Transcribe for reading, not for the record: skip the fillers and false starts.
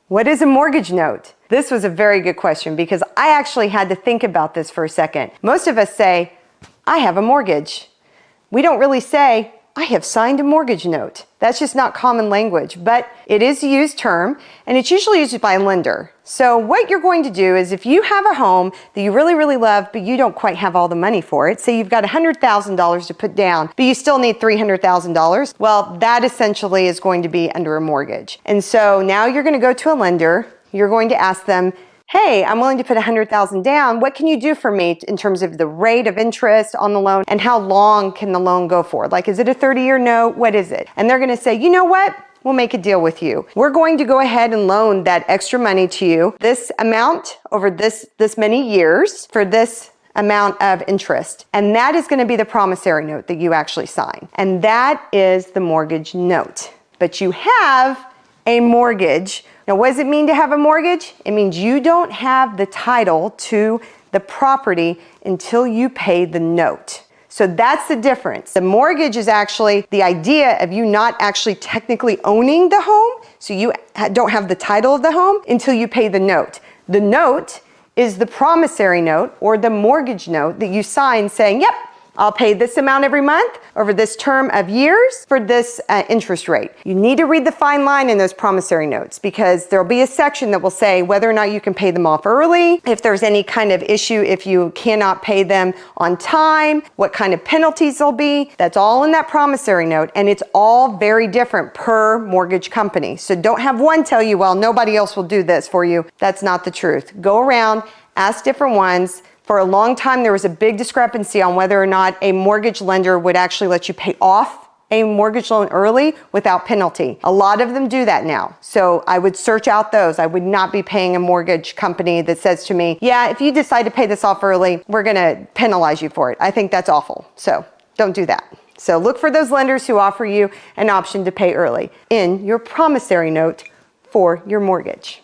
What is a mortgage note? This was a very good question because I actually had to think about this for a second. Most of us say, I have a mortgage. We don't really say, I have signed a mortgage note. That's just not common language, but it is a used term and it's usually used by a lender. So what you're going to do is if you have a home that you really, really love, but you don't quite have all the money for it, say you've got $100,000 to put down, but you still need $300,000, well, that essentially is going to be under a mortgage. And so now you're going to go to a lender, you're going to ask them, hey, I'm willing to put $100,000 down. What can you do for me in terms of the rate of interest on the loan and how long can the loan go for? Like, is it a 30-year note? What is it? And they're going to say, you know what? We'll make a deal with you. We're going to go ahead and loan that extra money to you, this amount over this many years for this amount of interest. And that is going to be the promissory note that you actually sign. And that is the mortgage note. But you have a mortgage. Now, what does it mean to have a mortgage? It means you don't have the title to the property until you pay the note. So that's the difference. The mortgage is actually the idea of you not actually technically owning the home, so you don't have the title of the home until you pay the note. The note is the promissory note or the mortgage note that you sign saying, yep, I'll pay this amount every month over this term of years for this interest rate. You need to read the fine line in those promissory notes because there'll be a section that will say whether or not you can pay them off early, if there's any kind of issue, if you cannot pay them on time, what kind of penalties there'll be. That's all in that promissory note, and it's all very different per mortgage company. So don't have one tell you, well, nobody else will do this for you. That's not the truth. Go around, ask different ones. For a long time, there was a big discrepancy on whether or not a mortgage lender would actually let you pay off a mortgage loan early without penalty. A lot of them do that now. So I would search out those. I would not be paying a mortgage company that says to me, yeah, if you decide to pay this off early, we're going to penalize you for it. I think that's awful. So don't do that. So look for those lenders who offer you an option to pay early in your promissory note for your mortgage.